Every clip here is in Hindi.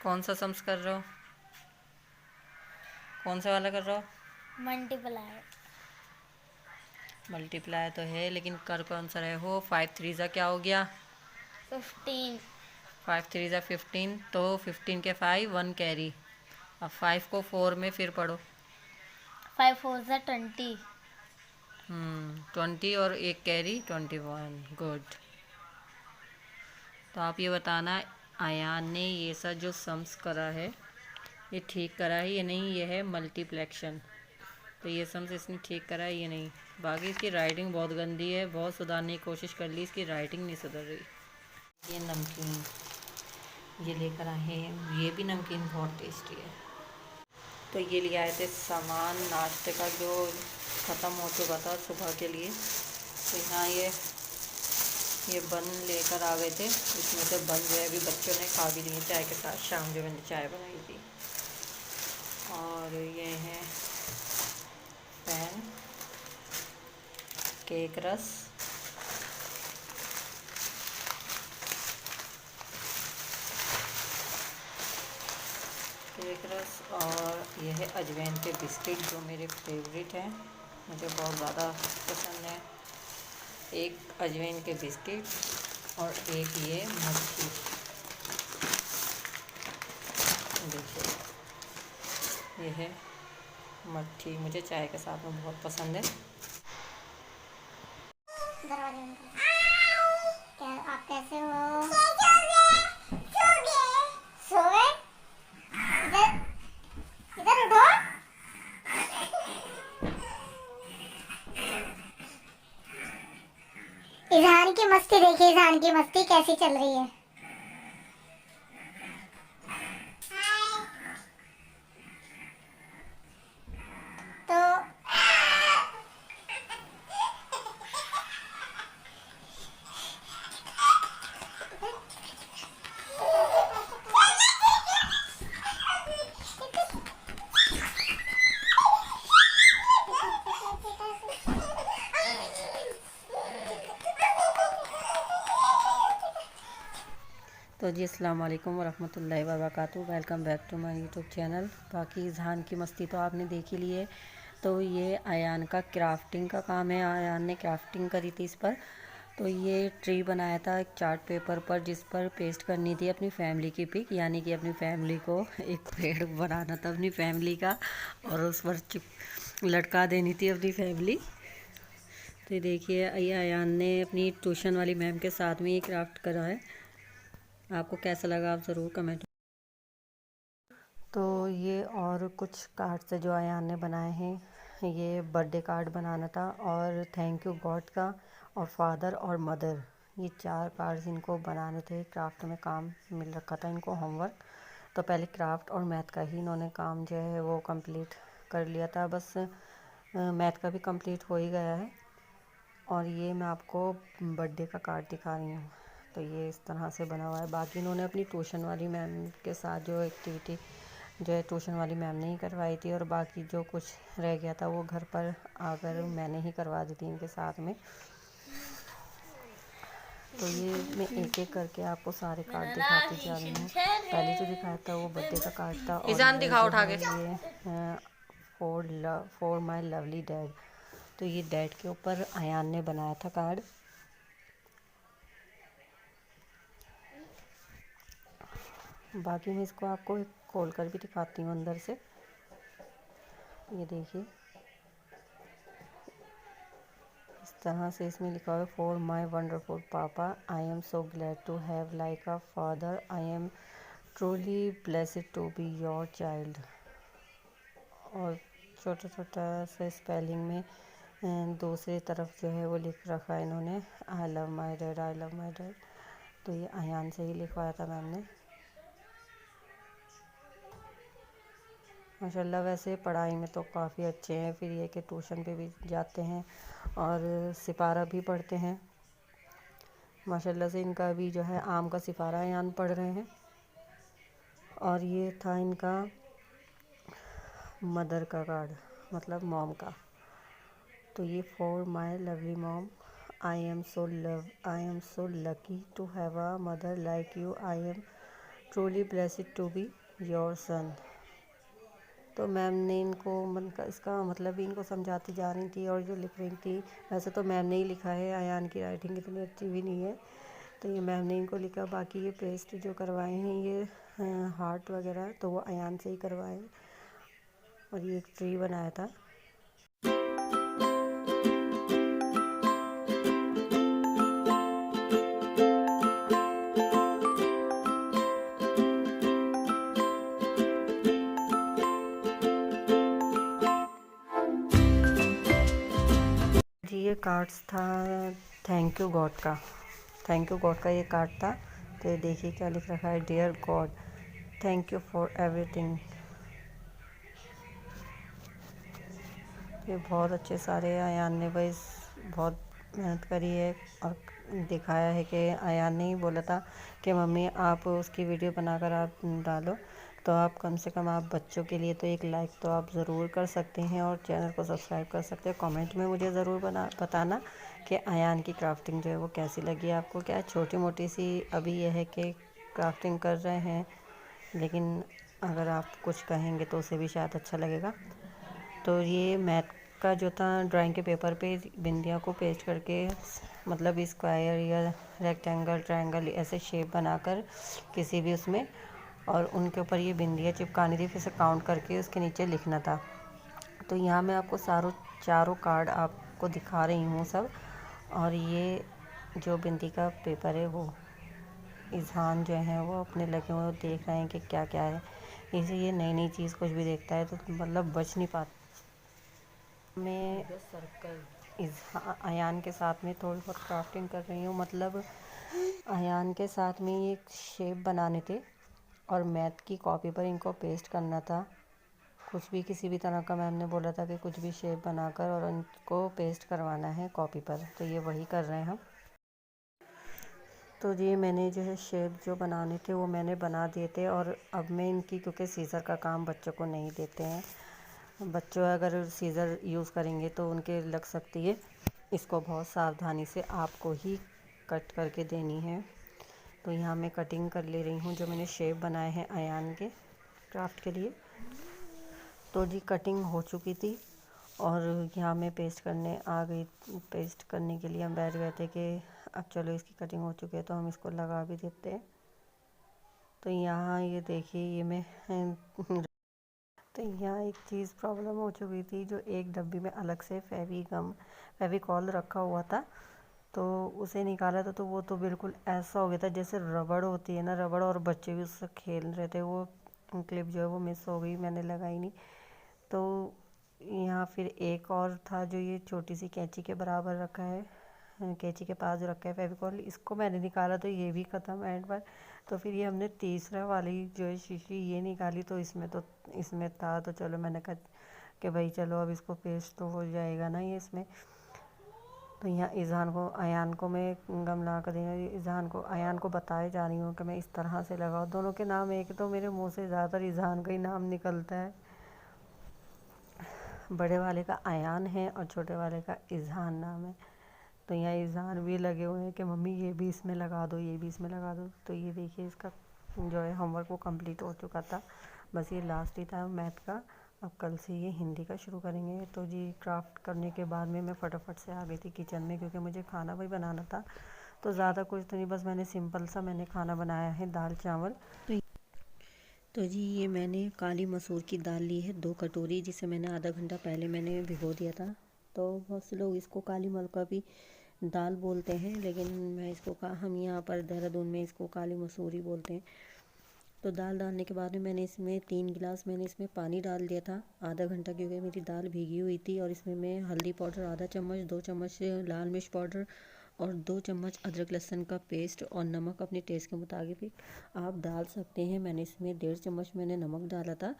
कौन सा सम्स कर रहे हो? कौन सा वाला कर रहे हो? मल्टीप्लाई। मल्टीप्लाई तो है लेकिन कर कौन सा रहे हो? 5 3 क्या हो गया? 15। 5 3 15, तो 15 के 5 1 कैरी। अब 5 को 4 में फिर पढ़ो। 5 4 20। 20 और एक कैरी 21। गुड। तो आप ये बताना, आयान ने ये सब जो सम्स करा है ये ठीक करा है या नहीं? ये है मल्टीप्लेक्शन। तो ये सम्स इसने ठीक करा है या नहीं? बाकी इसकी राइटिंग बहुत गंदी है, बहुत सुधारने की कोशिश कर ली, इसकी राइटिंग नहीं सुधर रही। ये नमकीन ये लेकर आए हैं, ये भी नमकीन बहुत टेस्टी है। तो ये ले आए थे सामान नाश्ते का जो ख़त्म हो चुका था सुबह के लिए। तो यहाँ ये बन लेकर आ गए थे। इसमें से बन जो है अभी बच्चों ने खा भी लिए चाय के साथ, शाम जो मैंने चाय बनाई थी। और ये है पैन, केक रस, केक रस, और ये है अजवाइन के बिस्किट जो मेरे फेवरेट हैं, मुझे बहुत ज़्यादा पसंद है। एक अजवाइन के बिस्किट और एक ये मक्खी। देखिए ये है मट्ठी, मुझे चाय के साथ में बहुत पसंद है। क्या आप कैसे हो? सोए? इधर इधर उठो। इजहान की मस्ती देखिए, इजहान की मस्ती कैसी चल रही है। तो तो जी अस्सलाम वालेकुम वरहमतुल्लाहि वबरकातुहू। Welcome back to my YouTube channel. बाकी इजहान की मस्ती तो आपने देख ही ली है। तो ये आयान का क्राफ्टिंग का काम है, आयान ने क्राफ्टिंग करी थी इस पर। तो ये ट्री बनाया था एक चार्ट पेपर पर, जिस पर पेस्ट करनी थी अपनी फैमिली की पिक, यानी कि अपनी फैमिली को एक पेड़ बनाना था अपनी फैमिली का, और उस पर लटका देनी थी अपनी फैमिली। तो ये देखिए, ये आयान ने अपनी ट्यूशन वाली मैम के साथ में ये क्राफ्ट करा है। आपको कैसा लगा आप ज़रूर कमेंट। तो ये और कुछ कार्ड्स है जो आयान ने बनाए हैं। ये बर्थडे कार्ड बनाना था, और थैंक यू गॉड का, और फादर और मदर, ये 4 कार्ड्स इनको बनाने थे। क्राफ्ट में काम मिल रखा था इनको, होमवर्क। तो पहले क्राफ्ट और मैथ का ही इन्होंने काम जो है वो कंप्लीट कर लिया था। बस मैथ का भी कंप्लीट हो ही गया है। और ये मैं आपको बर्थडे का कार्ड दिखा रही हूँ। तो ये इस तरह से बना हुआ है। बाकी इन्होंने अपनी ट्यूशन वाली मैम के साथ जो एक्टिविटी जो है ट्यूशन वाली मैम ने ही करवाई थी, और बाकी जो कुछ रह गया था वो घर पर आकर मैंने ही करवा दी थी इनके साथ में। तो ये मैं एक एक करके आपको सारे कार्ड दिखाती जा रही हूँ। पहले जो दिखाया था वो बर्थडे का कार्ड था, और ईजान ये दिखाओ जो उठा है के। ये फॉर माई लवली डैड। तो ये डैड के ऊपर आयान ने बनाया था कार्ड। बाकी मैं इसको आपको खोल कर भी दिखाती हूँ अंदर से। ये देखिए, इस तरह से इसमें लिखा हुआ है, for my wonderful papa, I am so glad to have like a father, I am truly blessed to be your child. और छोटा छोटा सा स्पेलिंग में दूसरी तरफ जो है वो लिख रखा है इन्होंने, I love my dad, I love my dad. तो ये आयान से ही लिखवाया था मैम ने। माशाल्लाह वैसे पढ़ाई में तो काफ़ी अच्छे हैं, फिर ये कि ट्यूशन पे भी जाते हैं और सिपारा भी पढ़ते हैं। माशाल्लाह से इनका भी जो है आम का सिपारा यान पढ़ रहे हैं। और ये था इनका मदर का कार्ड, मतलब मॉम का। तो ये for my lovely mom, I am so lucky to have a mother like you, I am truly blessed to be your son. तो मैम ने इनको इसका मतलब भी इनको समझाती जा रही थी और जो लिख रही थी, वैसे तो मैम ने ही लिखा है, अयान की राइटिंग इतनी अच्छी भी नहीं है, तो ये मैम ने इनको लिखा। बाकी ये पेस्ट जो करवाए हैं ये हार्ट वगैरह तो वो अयान से ही करवाए, और ये एक ट्री बनाया था। जी ये कार्ड्स था थैंक यू गॉड का, थैंक यू गॉड का ये कार्ड था। तो ये देखिए क्या लिख रखा है, dear God thank you for everything. ये बहुत अच्छे सारे अयान ने भाई बहुत मेहनत करी है और दिखाया है कि अयान ने ही बोला था कि मम्मी आप उसकी वीडियो बनाकर आप डालो, तो आप कम से कम आप बच्चों के लिए तो एक लाइक तो आप ज़रूर कर सकते हैं और चैनल को सब्सक्राइब कर सकते हैं। कमेंट में मुझे ज़रूर बताना कि अयान की क्राफ्टिंग जो है वो कैसी लगी आपको। क्या छोटी मोटी सी अभी यह है कि क्राफ्टिंग कर रहे हैं, लेकिन अगर आप कुछ कहेंगे तो उसे भी शायद अच्छा लगेगा। तो ये मैथ का जो था ड्राइंग के पेपर पे बिंदिया को पेस्ट करके, मतलब स्क्वायर या रेक्टेंगल ट्रायंगल ऐसे शेप बनाकर किसी भी उसमें, और उनके ऊपर ये बिंदिया चिपकानी थी, फिर से काउंट करके उसके नीचे लिखना था। तो यहाँ मैं आपको चारों कार्ड आपको दिखा रही हूँ सब, और ये जो बिंदी का पेपर है वो इज़हान जो है वो अपने लगे हुए देख रहे हैं कि क्या क्या है। इसे ये नई नई चीज़ कुछ भी देखता है तो मतलब बच नहीं पाता। मैं अयान के साथ में थोड़ी बहुत क्राफ्टिंग कर रही हूँ, मतलब अयान के साथ में ये शेप बनाने थे और मैथ की कॉपी पर इनको पेस्ट करना था। कुछ भी किसी भी तरह का मैम ने बोला था कि कुछ भी शेप बनाकर और उनको पेस्ट करवाना है कॉपी पर, तो ये वही कर रहे हैं हम। तो ये मैंने जो है शेप जो बनाने थे वो मैंने बना दिए थे, और अब मैं इनकी, क्योंकि सीज़र का काम बच्चों को नहीं देते हैं, बच्चों अगर सीज़र यूज़ करेंगे तो उनके लग सकती है, इसको बहुत सावधानी से आपको ही कट करके देनी है। तो यहाँ मैं कटिंग कर ले रही हूँ जो मैंने शेप बनाए हैं अयान के क्राफ्ट के लिए। तो जी कटिंग हो चुकी थी और यहाँ मैं पेस्ट करने आ गई। पेस्ट करने के लिए हम बैठ गए थे कि अब चलो इसकी कटिंग हो चुकी है तो हम इसको लगा भी देते हैं। तो यहाँ ये देखिए ये मैं तो यहाँ एक चीज़ प्रॉब्लम हो चुकी थी, जो एक डब्बी में अलग से फेविकॉल रखा हुआ था, तो उसे निकाला था तो वो तो बिल्कुल ऐसा हो गया था जैसे रबड़ होती है ना, रबड़, और बच्चे भी उससे खेल रहे थे। वो क्लिप जो है वो मिस हो गई, मैंने लगाई नहीं। तो यहाँ फिर एक और था जो ये छोटी सी कैंची के बराबर रखा है, कैंची के पास जो रखा है फेविकॉल, इसको मैंने निकाला तो ये भी ख़त्म एंड पर। तो फिर ये हमने तीसरा वाली जो है शीशी ये निकाली, तो इसमें था, तो चलो मैंने कहा कि भाई चलो अब इसको पेस्ट तो हो जाएगा ना ये इसमें। तो यहाँ अयान को मैं गमला कर देंगे, इज़हान को अयान को बताए जा रही हूँ कि मैं इस तरह से लगाऊँ। दोनों के नाम एक, तो मेरे मुंह से ज़्यादातर इज़हान का ही नाम निकलता है। बड़े वाले का अयान है और छोटे वाले का इज़हान नाम है। तो यहाँ इज़हान भी लगे हुए हैं कि मम्मी ये भी इसमें लगा दो, ये भी इसमें लगा दो। तो ये देखिए इसका जो है होमवर्क वो कंप्लीट हो चुका था, बस ये लास्ट ही था मैथ का। अब कल से ये हिंदी का शुरू करेंगे। तो जी क्राफ्ट करने के बाद में मैं फटाफट से आ गई थी किचन में, क्योंकि मुझे खाना भी बनाना था। तो ज़्यादा कुछ तो नहीं, बस मैंने सिंपल सा खाना बनाया है, दाल चावल। तो जी ये मैंने काली मसूर की दाल ली है 2 कटोरी, जिसे मैंने आधा घंटा पहले मैंने भिगो दिया था। तो बहुत से लोग इसको काली मलका भी दाल बोलते हैं, लेकिन हम यहाँ पर देहरादून में इसको काली मसूर ही बोलते हैं। तो दाल डालने के बाद में मैंने इसमें 3 गिलास मैंने इसमें पानी डाल दिया था आधा घंटा, क्योंकि मेरी दाल भीगी हुई थी। और इसमें मैं हल्दी पाउडर आधा चम्मच, 2 चम्मच लाल मिर्च पाउडर और 2 चम्मच अदरक लहसुन का पेस्ट और नमक अपने टेस्ट के मुताबिक आप डाल सकते हैं। मैंने इसमें 1.5 चम्मच मैंने नमक डाला था।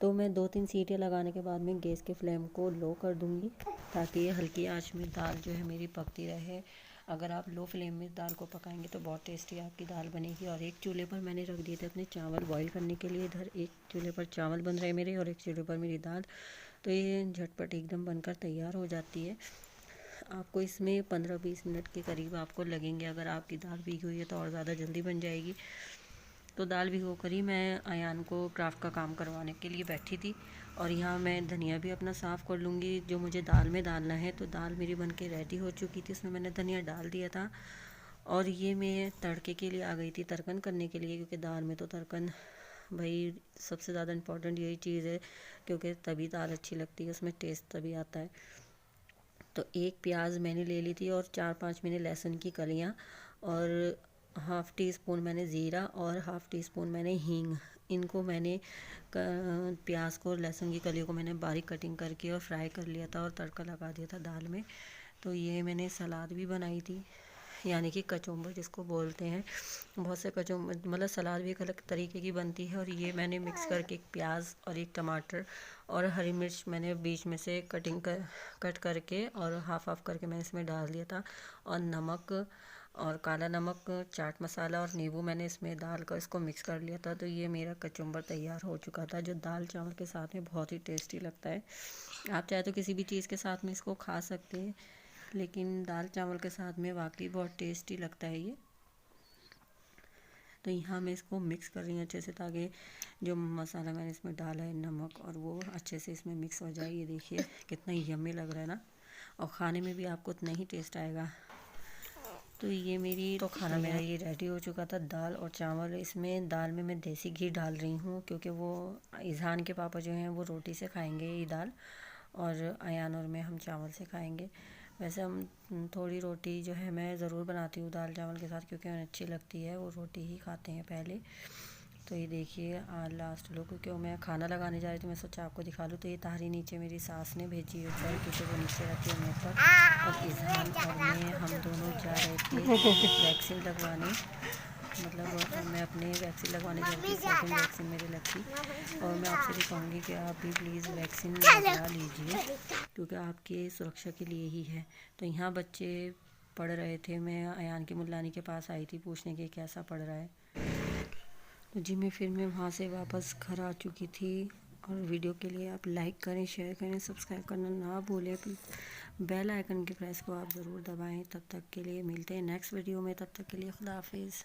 तो मैं 2-3 सीटियाँ लगाने के बाद में गैस के फ्लेम को लो कर दूँगी, ताकि ये हल्की आंच में दाल जो है मेरी पकती रहे। अगर आप लो फ्लेम में दाल को पकाएंगे तो बहुत टेस्टी आपकी दाल बनेगी। और एक चूल्हे पर मैंने रख दिए थे अपने चावल बॉईल करने के लिए। इधर एक चूल्हे पर चावल बन रहे मेरे और एक चूल्हे पर मेरी दाल। तो ये झटपट एकदम बनकर तैयार हो जाती है। आपको इसमें 15-20 मिनट के करीब आपको लगेंगे। अगर आपकी दाल भीगी हुई है तो और ज़्यादा जल्दी बन जाएगी। तो दाल भिगो कर ही मैं अयान को क्राफ्ट का काम करवाने के लिए बैठी थी। और यहाँ मैं धनिया भी अपना साफ़ कर लूँगी जो मुझे दाल में डालना है। तो दाल मेरी बन के रेडी हो चुकी थी, उसमें मैंने धनिया डाल दिया था। और ये मैं तड़के के लिए आ गई थी, तड़कन करने के लिए, क्योंकि दाल में तो तड़कन भाई सबसे ज़्यादा इम्पोर्टेंट यही चीज़ है, क्योंकि तभी दाल अच्छी लगती है, उसमें टेस्ट तभी आता है। तो एक प्याज मैंने ले ली थी और 4-5 मैंने लहसुन की कलियाँ, और हाफ़ टी स्पून मैंने ज़ीरा और हाफ़ टी स्पून मैंने हींग। इनको मैंने प्याज को और लहसुन की कलियों को मैंने बारीक कटिंग करके और फ्राई कर लिया था और तड़का लगा दिया था दाल में। तो ये मैंने सलाद भी बनाई थी, यानी कि कचुम्बर जिसको बोलते हैं। बहुत से कचुम्बर मतलब सलाद भी एक अलग तरीके की बनती है। और ये मैंने मिक्स करके एक प्याज और एक टमाटर और हरी मिर्च मैंने बीच में से कट करके और हाफ करके मैंने इसमें डाल दिया था। और नमक और काला नमक, चाट मसाला और नींबू मैंने इसमें डालकर इसको मिक्स कर लिया था। तो ये मेरा कचुम्बर तैयार हो चुका था, जो दाल चावल के साथ में बहुत ही टेस्टी लगता है। आप चाहे तो किसी भी चीज़ के साथ में इसको खा सकते हैं, लेकिन दाल चावल के साथ में वाकई बहुत टेस्टी लगता है ये। तो यहाँ मैं इसको मिक्स कर रही हूँ अच्छे से, ताकि जो मसाला मैंने इसमें डाला है, नमक, और वो अच्छे से इसमें मिक्स हो जाए। ये देखिए कितना यम्मी लग रहा है ना, और खाने में भी आपको उतना ही टेस्ट आएगा। तो ये मेरी तो खाना मेरा ये रेडी हो चुका था, दाल और चावल। इसमें दाल में मैं देसी घी डाल रही हूँ, क्योंकि वो इज़हान के पापा जो हैं वो रोटी से खाएंगे ये दाल, और अयान और मैं हम चावल से खाएंगे। वैसे हम थोड़ी रोटी जो है मैं ज़रूर बनाती हूँ दाल चावल के साथ, क्योंकि उन्हें अच्छी लगती है, वो रोटी ही खाते हैं पहले। तो ये देखिए लास्ट लोग, क्योंकि मैं खाना लगाने जा रही थी, मैं सोचा आपको दिखा लूँ। तो ये तारी नीचे मेरी सास ने भेजी है ऊपर, क्योंकि वो नीचे रहती है मेरे पर। और इज़हान और मैं हम दोनों जा रहे थे वैक्सीन लगवाने, मतलब मैं अपने वैक्सीन लगवाने जा रही थी, सेकंड वैक्सीन मेरी लगी। और मैं आपसे भी कहूँगी कि आप भी प्लीज़ वैक्सीन लगवा लीजिए, क्योंकि आपकी सुरक्षा के लिए ही है। तो यहाँ बच्चे पढ़ रहे थे, मैं अयान की मुल्लानी के पास आई थी पूछने के कैसा पढ़ रहा है। तो जी मैं वहाँ से वापस घर आ चुकी थी। और वीडियो के लिए आप लाइक करें, शेयर करें, सब्सक्राइब करना ना भूलें। बेल आइकन के प्रेस को आप ज़रूर दबाएं। तब तक के लिए मिलते हैं नेक्स्ट वीडियो में, तब तक के लिए खुदा हाफिज़।